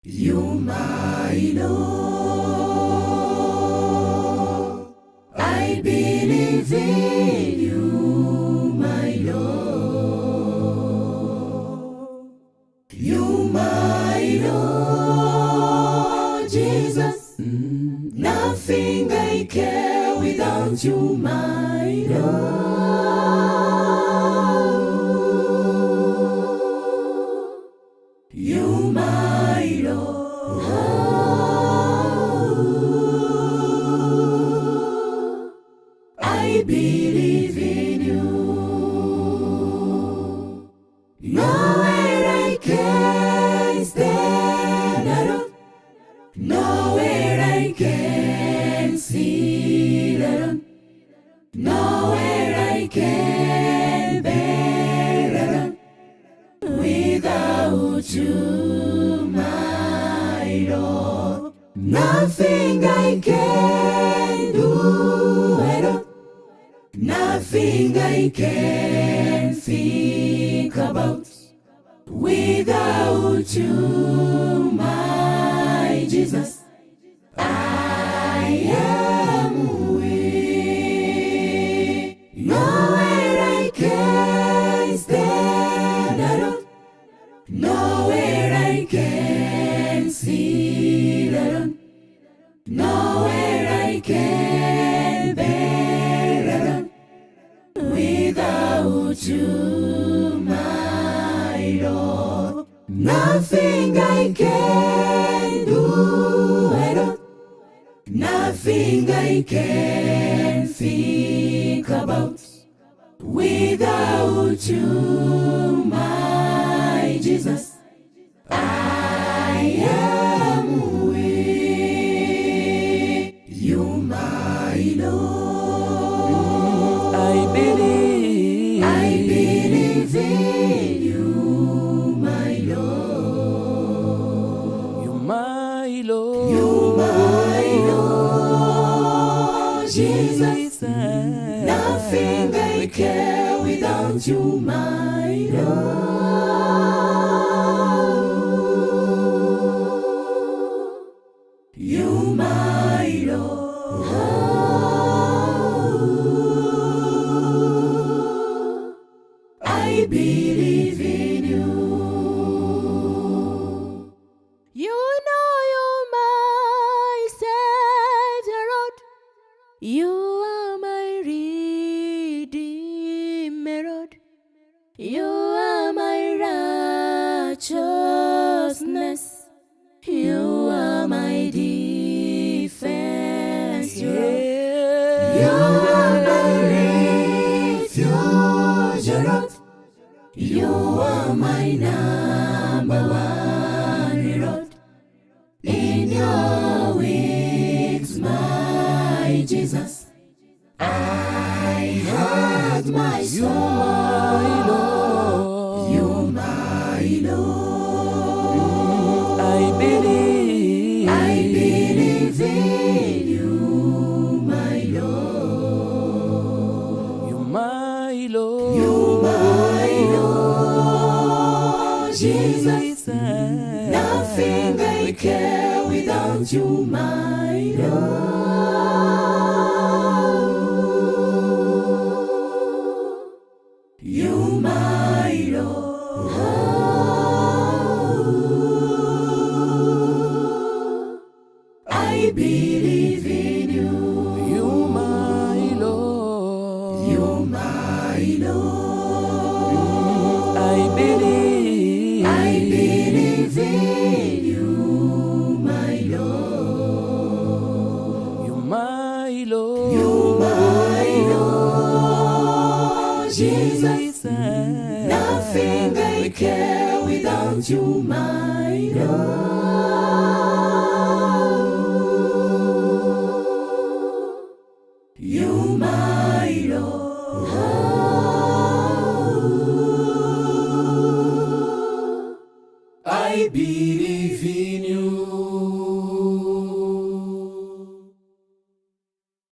You my Lord, I believe in you, my Lord. You my Lord, Jesus, nothing I care without you, my Lord. You my Lord, I believe in you. Nowhere I can stand alone, nowhere I can see alone, nowhere I can bear alone without you, my Lord. Nothing I can do at all, nothing I can think about without you, my Jesus. I am weak, nowhere I can stand alone, nowhere I can see alone, nowhere I can bear alone without you, my Lord. Nothing I can do at all, nothing I can think about without you, my Jesus. I am weak, you my Lord. I believe in you, my Lord. You my Lord, You my Lord, Jesus. Nothing I care without you, my Lord. You my Lord, I believe in you. You know you're my Savior, Lord. You are my Redeemer, Lord. You are my righteousness. You are my defense, Lord. You are my refuge, Lord. You are my number one, Lord. In your wings, my Jesus, I had my soul. You my Lord, I believe in you, my Lord. You my Lord, You my Lord, Jesus. Nothing I care without you, my Lord. You my Lord, I believe in you. You my Lord, You my Lord, I believe in you, my Lord. You my Lord, You my Lord, Jesus. Nothing I care without you, my Lord. You my Lord, I believe.